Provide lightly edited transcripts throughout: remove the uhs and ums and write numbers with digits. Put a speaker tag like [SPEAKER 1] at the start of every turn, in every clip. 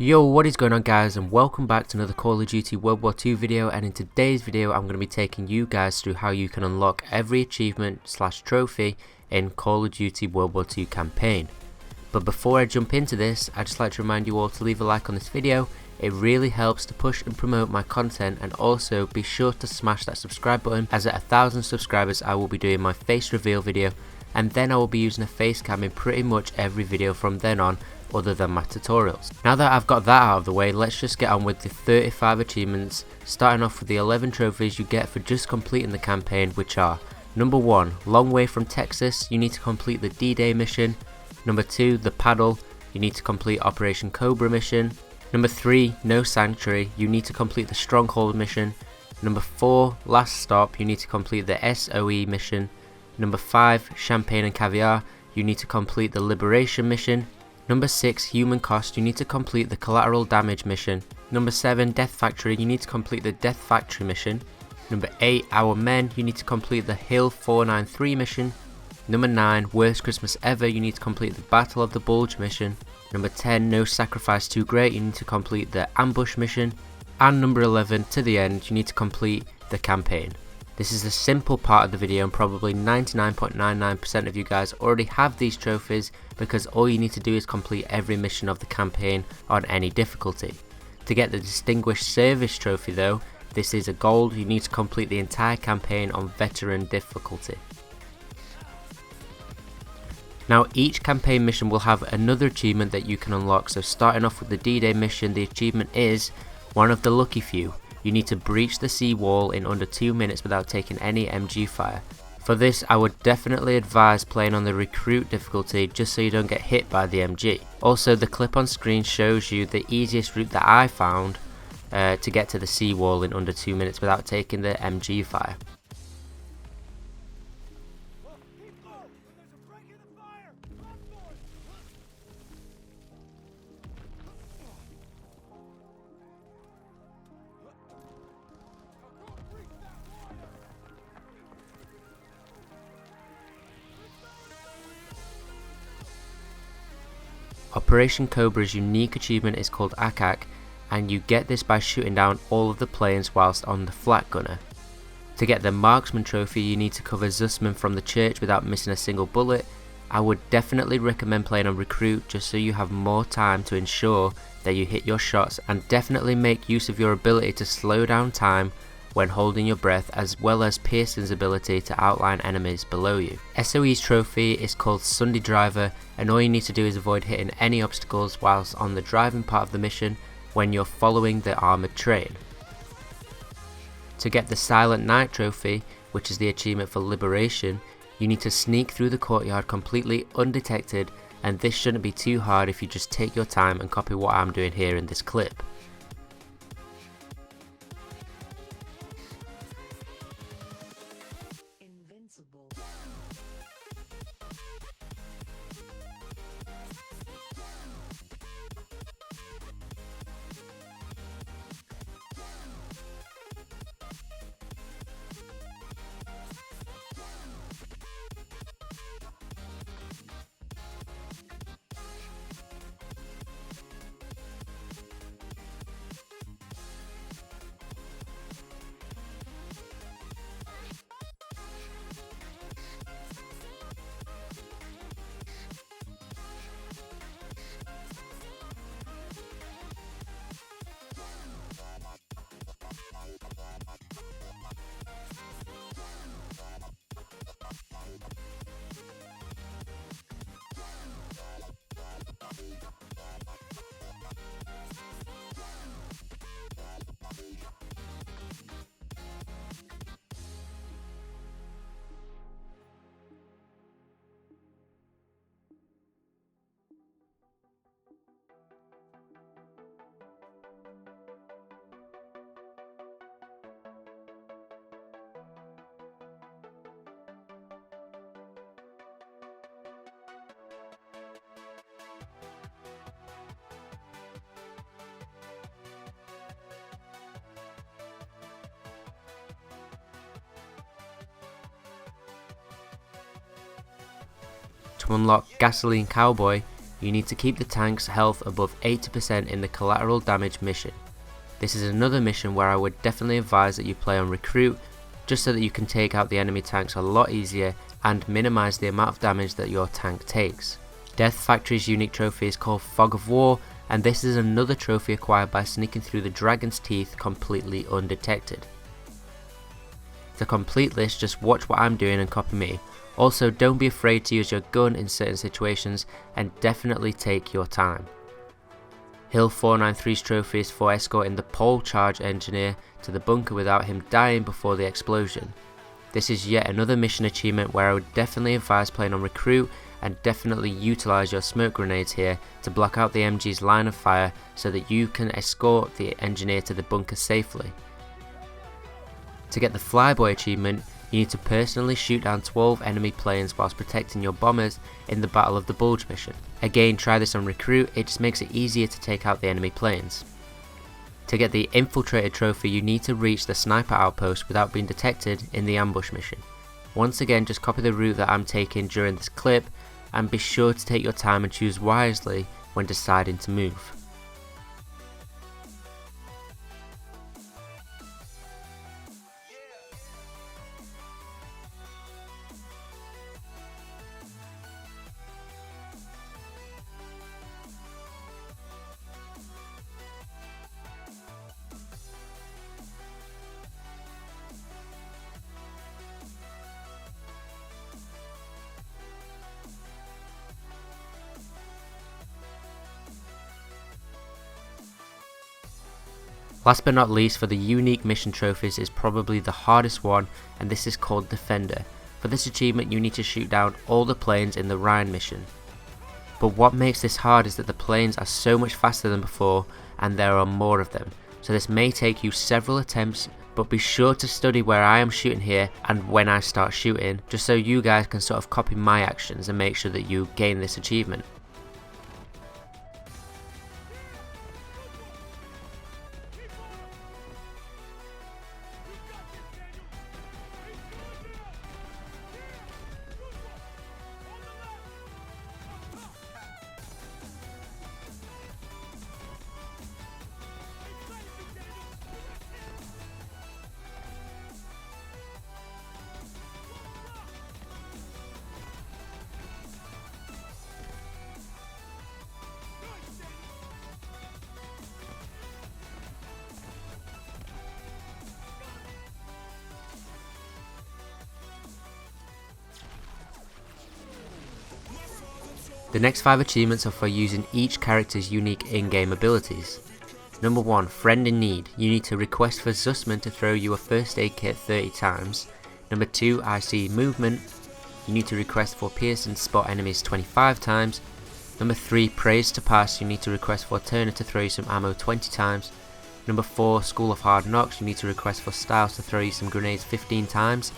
[SPEAKER 1] Yo, what is going on guys, and welcome back to another Call of Duty World War II video. And in today's video I'm going to be taking you guys through how you can unlock every achievement / trophy in Call of Duty World War II campaign. But before I jump into this, I'd just like to remind you all to leave a like on this video. It really helps to push and promote my content, and also be sure to smash that subscribe button, as at 1,000 subscribers I will be doing my face reveal video, and then I will be using a face cam in pretty much every video from then on, other than my tutorials. Now that I've got that out of the way, let's just get on with the 35 achievements, starting off with the 11 trophies you get for just completing the campaign, which are: number 1, Long Way from Texas, you need to complete the D-Day mission. Number 2, The Paddle, you need to complete Operation Cobra mission. Number 3, No Sanctuary, you need to complete the Stronghold mission. Number 4, Last Stop, you need to complete the SOE mission. Number 5, Champagne and Caviar, you need to complete the Liberation mission. Number 6, Human Cost, you need to complete the Collateral Damage mission. Number 7, Death Factory, you need to complete the Death Factory mission. Number 8, Our Men, you need to complete the Hill 493 mission. Number 9, Worst Christmas Ever, you need to complete the Battle of the Bulge mission. Number 10, No Sacrifice Too Great, you need to complete the Ambush mission. And number 11, to the end, you need to complete the campaign. This is a simple part of the video, and probably 99.99% of you guys already have these trophies, because all you need to do is complete every mission of the campaign on any difficulty. To get the Distinguished Service trophy though, this is a gold, you need to complete the entire campaign on Veteran difficulty. Now each campaign mission will have another achievement that you can unlock, so starting off with the D-Day mission, the achievement is One of the Lucky Few. You need to breach the sea wall in under 2 minutes without taking any MG fire. For this I would definitely advise playing on the Recruit difficulty, just so you don't get hit by the MG. Also, the clip on screen shows you the easiest route that I found to get to the sea wall in under 2 minutes without taking the MG fire. Operation Cobra's unique achievement is called Akak, and you get this by shooting down all of the planes whilst on the flak gunner. To get the Marksman trophy, you need to cover Zussman from the church without missing a single bullet. I would definitely recommend playing on Recruit, just so you have more time to ensure that you hit your shots, and definitely make use of your ability to slow down time when holding your breath, as well as Pearson's ability to outline enemies below you. SOE's trophy is called Sunday Driver, and all you need to do is avoid hitting any obstacles whilst on the driving part of the mission when you're following the armoured train. To get the Silent Night trophy, which is the achievement for Liberation, you need to sneak through the courtyard completely undetected, and this shouldn't be too hard if you just take your time and copy what I'm doing here in this clip. To unlock Gasoline Cowboy, You need to keep the tank's health above 80% in the collateral damage mission. This is another mission where I would definitely advise that you play on recruit, just so that you can take out the enemy tanks a lot easier and minimize the amount of damage that your tank takes. Death Factory's unique trophy is called Fog of War, and this is another trophy acquired by sneaking through the dragon's teeth completely undetected. To complete this, just watch what I'm doing and copy me. Also, don't be afraid to use your gun in certain situations, and definitely take your time. Hill 493's trophy is for escorting the pole charge engineer to the bunker without him dying before the explosion. This is yet another mission achievement where I would definitely advise playing on recruit, and definitely utilize your smoke grenades here to block out the MG's line of fire so that you can escort the engineer to the bunker safely. To get the Flyboy achievement, you need to personally shoot down 12 enemy planes whilst protecting your bombers in the Battle of the Bulge mission. Again, try this on recruit, it just makes it easier to take out the enemy planes. To get the Infiltrated trophy, you need to reach the sniper outpost without being detected in the ambush mission. Once again, just copy the route that I'm taking during this clip, and be sure to take your time and choose wisely when deciding to move. Last but not least, for the unique mission trophies is probably the hardest one, and this is called Defender. For this achievement you need to shoot down all the planes in the Rhine mission. But what makes this hard is that the planes are so much faster than before, and there are more of them. So this may take you several attempts, but be sure to study where I am shooting here and when I start shooting, just so you guys can sort of copy my actions and make sure that you gain this achievement. The next 5 achievements are for using each character's unique in-game abilities. Number 1, Friend in Need. You need to request for Zussman to throw you a first aid kit 30 times. Number 2, I See Movement. You need to request for Pearson to spot enemies 25 times. Number 3, Praise to Pass. You need to request for Turner to throw you some ammo 20 times. Number 4, School of Hard Knocks. You need to request for Styles to throw you some grenades 15 times.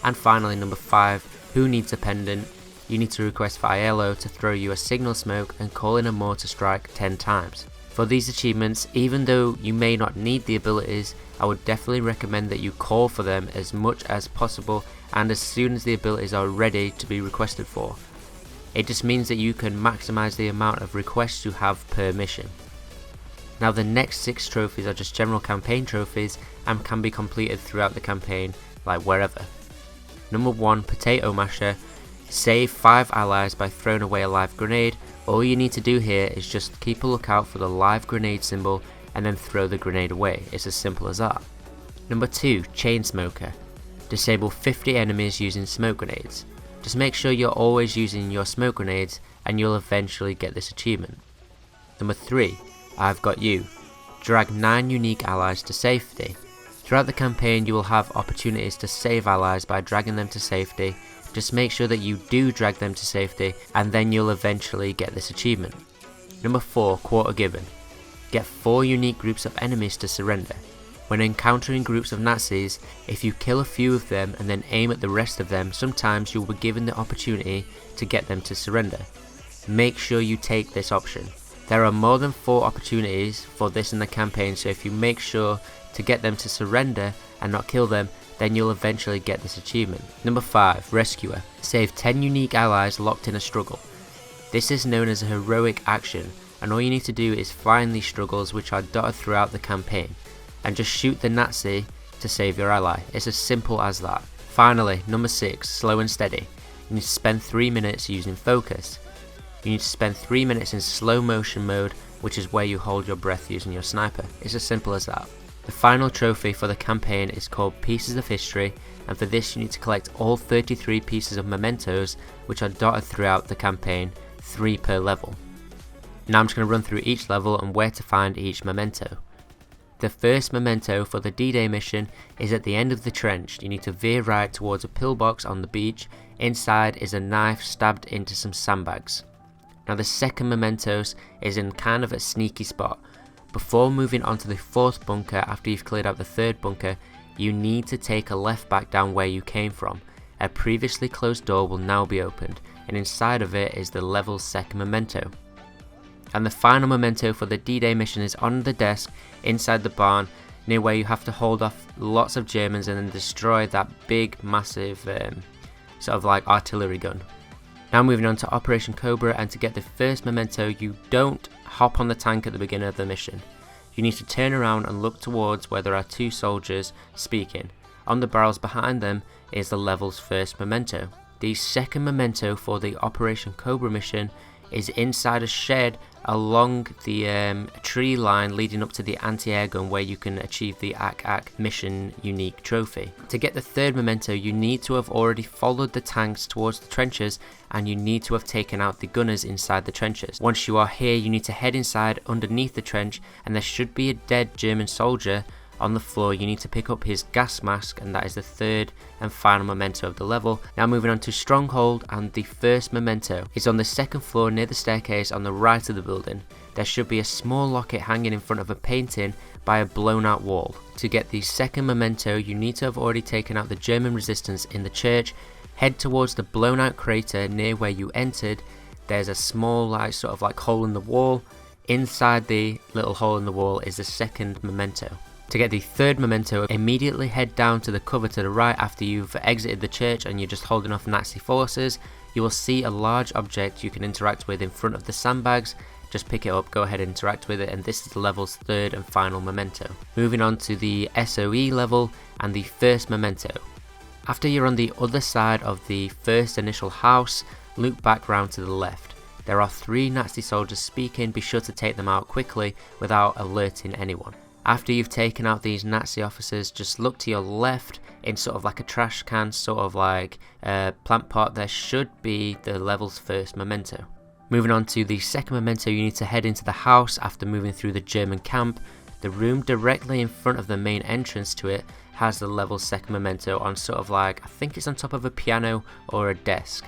[SPEAKER 1] And finally, number 5, Who Needs a Pendant? You need to request for Aiello to throw you a signal smoke and call in a mortar strike 10 times. For these achievements, even though you may not need the abilities, I would definitely recommend that you call for them as much as possible and as soon as the abilities are ready to be requested for. It just means that you can maximize the amount of requests you have per mission. Now the next 6 trophies are just general campaign trophies and can be completed throughout the campaign, like wherever. Number 1, Potato Masher. Save 5 allies by throwing away a live grenade. All you need to do here is just keep a lookout for the live grenade symbol and then throw the grenade away. It's as simple as that. Number 2, Chain Smoker. Disable 50 enemies using smoke grenades. Just make sure you're always using your smoke grenades and you'll eventually get this achievement. Number 3, I've Got You. Drag 9 unique allies to safety. Throughout the campaign you will have opportunities to save allies by dragging them to safety. Just make sure that you do drag them to safety and then you'll eventually get this achievement. Number 4, Quarter Given. Get 4 unique groups of enemies to surrender. When encountering groups of Nazis, if you kill a few of them and then aim at the rest of them, sometimes you'll be given the opportunity to get them to surrender. Make sure you take this option. There are more than 4 opportunities for this in the campaign, so if you make sure to get them to surrender and not kill them, then you'll eventually get this achievement. Number 5, Rescuer. Save 10 unique allies locked in a struggle. This is known as a heroic action, and all you need to do is find these struggles which are dotted throughout the campaign, and just shoot the Nazi to save your ally. It's as simple as that. Finally, number 6, slow and steady. You need to spend 3 minutes using focus. You need to spend 3 minutes in slow motion mode, which is where you hold your breath using your sniper. It's as simple as that. The final trophy for the campaign is called Pieces of History, and for this you need to collect all 33 pieces of mementos which are dotted throughout the campaign, 3 per level. Now I'm just going to run through each level and where to find each memento. The first memento for the D-Day mission is at the end of the trench. You need to veer right towards a pillbox on the beach. Inside is a knife stabbed into some sandbags. Now the second mementos is in kind of a sneaky spot. Before moving on to the 4th bunker after you've cleared out the 3rd bunker, you need to take a left back down where you came from. A previously closed door will now be opened, and inside of it is the level's second memento. And the final memento for the D-Day mission is on the desk inside the barn, near where you have to hold off lots of Germans and then destroy that big massive sort of like artillery gun. Now moving on to Operation Cobra, and to get the first memento you don't hop on the tank at the beginning of the mission. You need to turn around and look towards where there are 2 soldiers speaking. On the barrels behind them is the level's first memento. The second memento for the Operation Cobra mission is inside a shed along the tree line leading up to the anti-air gun, where you can achieve the AK mission unique trophy. To get the 3rd memento you need to have already followed the tanks towards the trenches, and you need to have taken out the gunners inside the trenches. Once you are here you need to head inside underneath the trench, and there should be a dead German soldier on the floor. You need to pick up his gas mask, and that is the 3rd and final memento of the level. Now moving on to Stronghold, and the first memento is on the 2nd floor near the staircase on the right of the building. There should be a small locket hanging in front of a painting by a blown out wall. To get the 2nd memento you need to have already taken out the German resistance in the church. Head towards the blown out crater near where you entered. There's a small sort of like hole in the wall. Inside the little hole in the wall is the 2nd memento. To get the 3rd memento, immediately head down to the cover to the right after you've exited the church and you're just holding off Nazi forces. You will see a large object you can interact with in front of the sandbags. Just pick it up, go ahead and interact with it, and this is the level's 3rd and final memento. Moving on to the SOE level and the first memento. After you're on the other side of the first initial house, loop back round to the left. There are 3 Nazi soldiers speaking. Be sure to take them out quickly without alerting anyone. After you've taken out these Nazi officers, just look to your left in sort of like a trash can, sort of like a plant pot. There should be the level's first memento. Moving on to the 2nd memento, you need to head into the house after moving through the German camp. The room directly in front of the main entrance to it has the level's 2nd memento on sort of like, I think it's on top of a piano or a desk.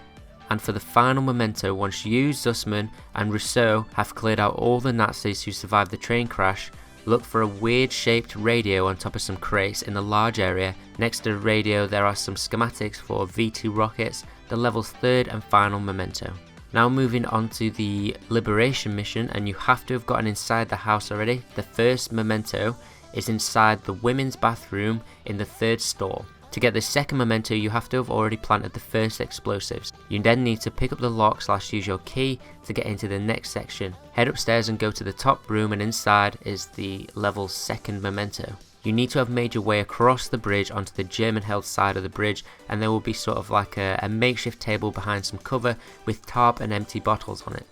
[SPEAKER 1] And for the final memento, once you, Zussman and Rousseau have cleared out all the Nazis who survived the train crash, look for a weird shaped radio on top of some crates in a large area. Next to the radio there are some schematics for V2 rockets, the level's 3rd and final memento. Now moving on to the Liberation mission, and you have to have gotten inside the house already. The first memento is inside the women's bathroom in the 3rd stall. To get the 2nd memento you have to have already planted the first explosives. You then need to pick up the lock / use your key to get into the next section. Head upstairs and go to the top room, and inside is the level's 2nd memento. You need to have made your way across the bridge onto the German held side of the bridge, and there will be sort of like a makeshift table behind some cover with tarp and empty bottles on it.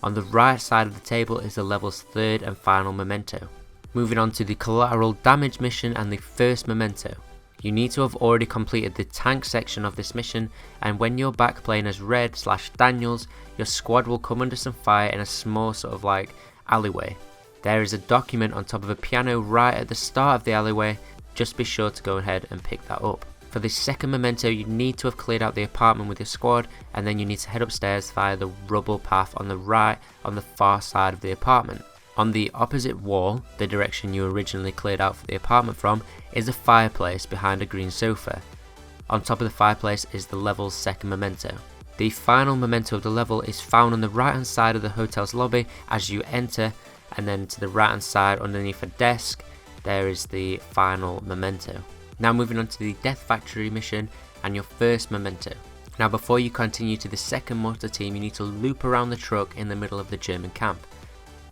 [SPEAKER 1] On the right side of the table is the level's 3rd and final memento. Moving on to the collateral damage mission and the first memento. You need to have already completed the tank section of this mission, and when you're back playing as Red / Daniels, your squad will come under some fire in a small sort of like alleyway. There is a document on top of a piano right at the start of the alleyway. Just be sure to go ahead and pick that up. For the 2nd memento you need to have cleared out the apartment with your squad, and then you need to head upstairs via the rubble path on the right on the far side of the apartment. On the opposite wall, the direction you originally cleared out for the apartment from, is a fireplace behind a green sofa. On top of the fireplace is the level's 2nd memento. The final memento of the level is found on the right hand side of the hotel's lobby as you enter, and then to the right hand side underneath a desk there is the final memento. Now moving on to the Death Factory mission and your first memento. Now before you continue to the second mortar team, you need to loop around the truck in the middle of the German camp.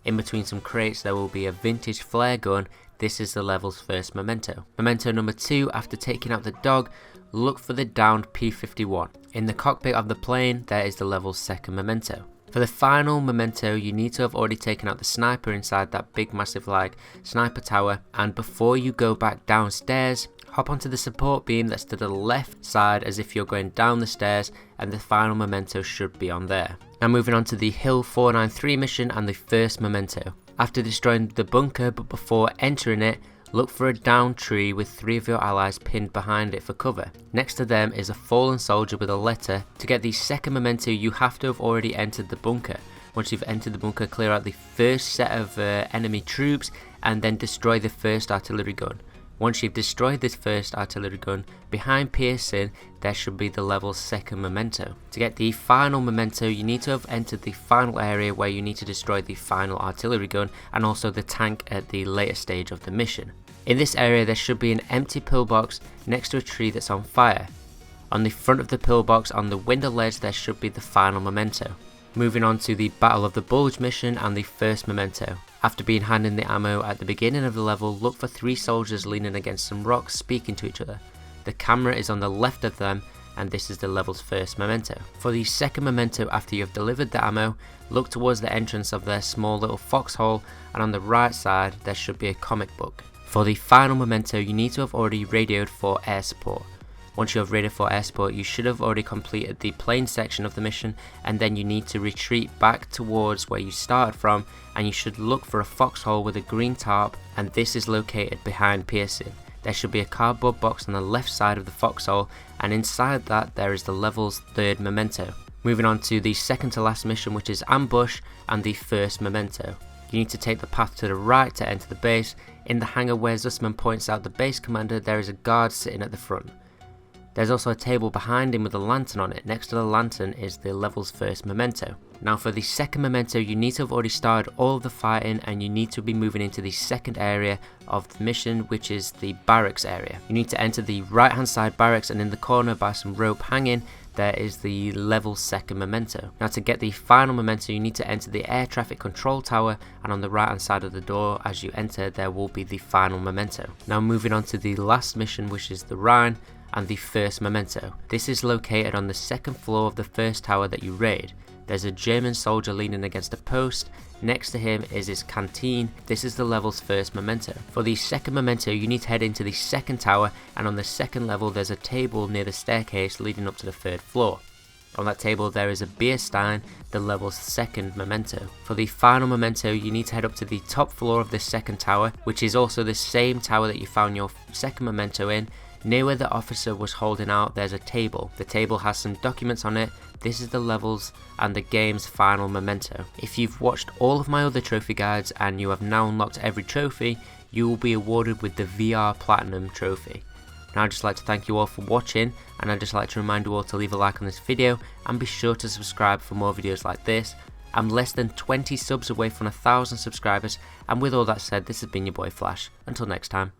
[SPEAKER 1] In between some crates there will be a vintage flare gun. This is the level's first memento. Memento number 2, after taking out the dog, look for the downed P-51. In the cockpit of the plane there is the level's second memento. For the final memento, you need to have already taken out the sniper inside that big massive like sniper tower, and before you go back downstairs, hop onto the support beam that's to the left side as if you're going down the stairs, and the final memento should be on there. Now moving on to the Hill 493 mission and the first memento. After destroying the bunker but before entering it, look for a downed tree with 3 of your allies pinned behind it for cover. Next to them is a fallen soldier with a letter. To get the second memento you have to have already entered the bunker. Once you've entered the bunker, clear out the first set of enemy troops and then destroy the first artillery gun. Once you've destroyed this first artillery gun, behind Pearson there should be the level's second memento. To get the final memento you need to have entered the final area where you need to destroy the final artillery gun and also the tank at the later stage of the mission. In this area there should be an empty pillbox next to a tree that's on fire. On the front of the pillbox on the window ledge there should be the final memento. Moving on to the Battle of the Bulge mission and the first memento. After being handed the ammo at the beginning of the level, look for 3 soldiers leaning against some rocks speaking to each other. The camera is on the left of them and this is the level's first memento. For the second memento, after you have delivered the ammo, look towards the entrance of their small little foxhole, and on the right side there should be a comic book. For the final memento you need to have already radioed for air support. Once you have radioed for air support you should have already completed the plane section of the mission, and then you need to retreat back towards where you started from, and you should look for a foxhole with a green tarp, and this is located behind Pearson. There should be a cardboard box on the left side of the foxhole, and inside that there is the level's third memento. Moving on to the second to last mission, which is ambush and the first memento. You need to take the path to the right to enter the base. In the hangar where Zussman points out the base commander, there is a guard sitting at the front. There's also a table behind him with a lantern on it. Next to the lantern is the level's first memento. Now for the second memento you need to have already started all of the fighting, and you need to be moving into the second area of the mission, which is the barracks area. You need to enter the right hand side barracks, and in the corner by some rope hanging there is the level's second memento. Now to get the final memento you need to enter the air traffic control tower, and on the right hand side of the door as you enter there will be the final memento. Now moving on to the last mission, which is the Rhine and the first memento. This is located on the second floor of the first tower that you raid. There's a German soldier leaning against a post. Next to him is his canteen. This is the level's first memento. For the second memento you need to head into the second tower, and on the second level there's a table near the staircase leading up to the third floor. On that table there is a beer stein, the level's second memento. For the final memento you need to head up to the top floor of the second tower, which is also the same tower that you found your second memento in. Near where the officer was holding out there's a table. The table has some documents on it. This is the levels and the game's final memento. If you've watched all of my other trophy guides and you have now unlocked every trophy, you will be awarded with the VR Platinum trophy. Now I'd just like to thank you all for watching, and I'd just like to remind you all to leave a like on this video and be sure to subscribe for more videos like this. I'm less than 20 subs away from 1,000 subscribers, and with all that said, this has been your boy Flash. Until next time.